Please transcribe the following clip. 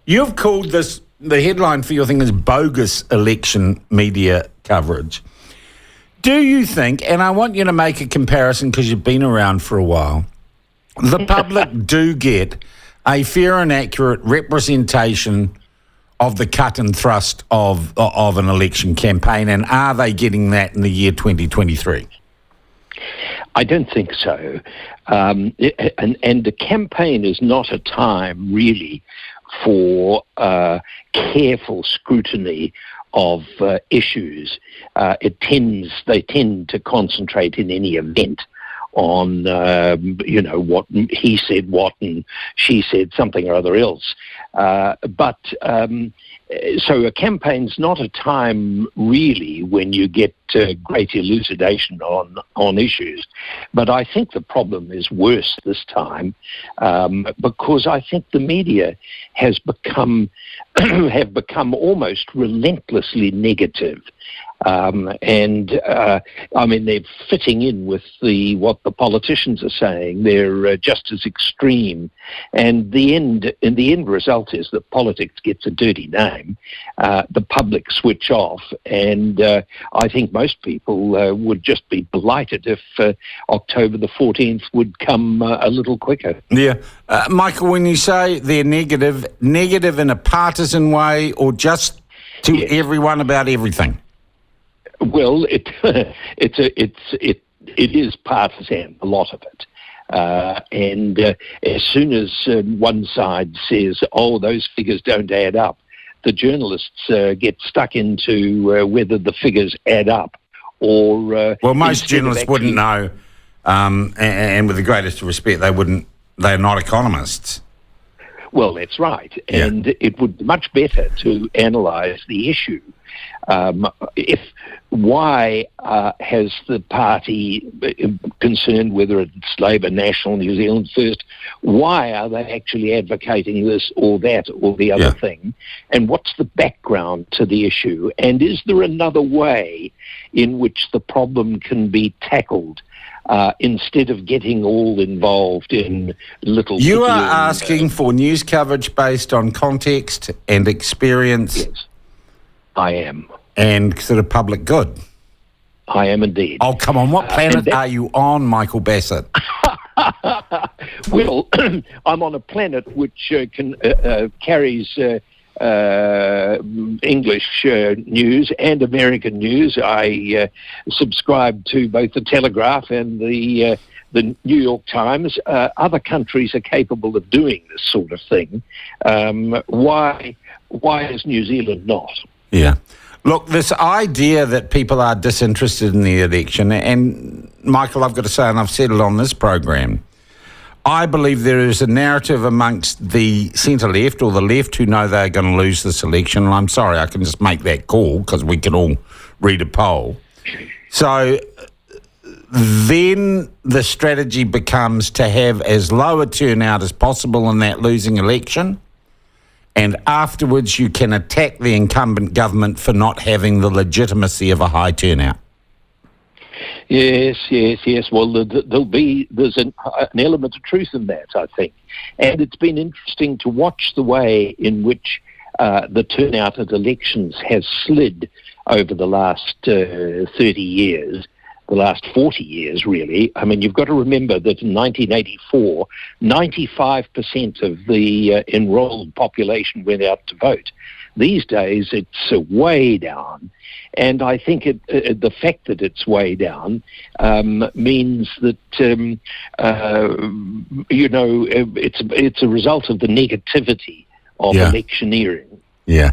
You've called this, the headline for your thing is bogus election media coverage. Do you think, and I want you to make a comparison because you've been around for a while, the public do get a fair and accurate representation of the cut and thrust of an election campaign, and are they getting that in the year 2023? I don't think so. And the campaign is not a time really for careful scrutiny of issues. They tend to concentrate in any event on, what he said what and she said something or other else. So a campaign's not a time really when you get great elucidation on issues. But I think the problem is worse this time because I think the media have become almost relentlessly negative. They're fitting in with what the politicians are saying. They're just as extreme, and the end result is that politics gets a dirty name. The public switch off, and I think most people would just be delighted if October the 14th would come a little quicker. Yeah, Michael, when you say they're negative in a partisan way, or just to everyone about everything? Well, it is partisan, a lot of it. And as soon as one side says, those figures don't add up, the journalists get stuck into whether the figures add up or... well, most journalists wouldn't know, and with the greatest respect, they're not economists. Well, that's right. And it would be much better to analyse the issue. Why has the party concerned, whether it's Labour, National, New Zealand First, why are they actually advocating this or that or the other thing? And what's the background to the issue? And is there another way in which the problem can be tackled instead of getting all involved in little... You are asking for news coverage based on context and experience. Yes, I am. And sort of public good. I am indeed. Oh, come on. What planet are you on, Michael Bassett? Well, I'm on a planet which carries English news and American news. I subscribe to both the Telegraph and the New York Times. Other countries are capable of doing this sort of thing. Why is New Zealand not? Yeah. Look, this idea that people are disinterested in the election, and Michael, I've got to say, and I've said it on this program, I believe there is a narrative amongst the centre-left or the left who know they're going to lose this election. And I'm sorry, I can just make that call because we can all read a poll. So then the strategy becomes to have as low a turnout as possible in that losing election. And afterwards, you can attack the incumbent government for not having the legitimacy of a high turnout. Yes. Well, there's an element of truth in that, I think. And it's been interesting to watch the way in which the turnout at elections has slid over the last 30 years. The last 40 years, really. I mean, you've got to remember that in 1984, 95% of the enrolled population went out to vote. These days, it's way down. And I think the fact that it's way down means that, it's a result of the negativity of electioneering. Yeah.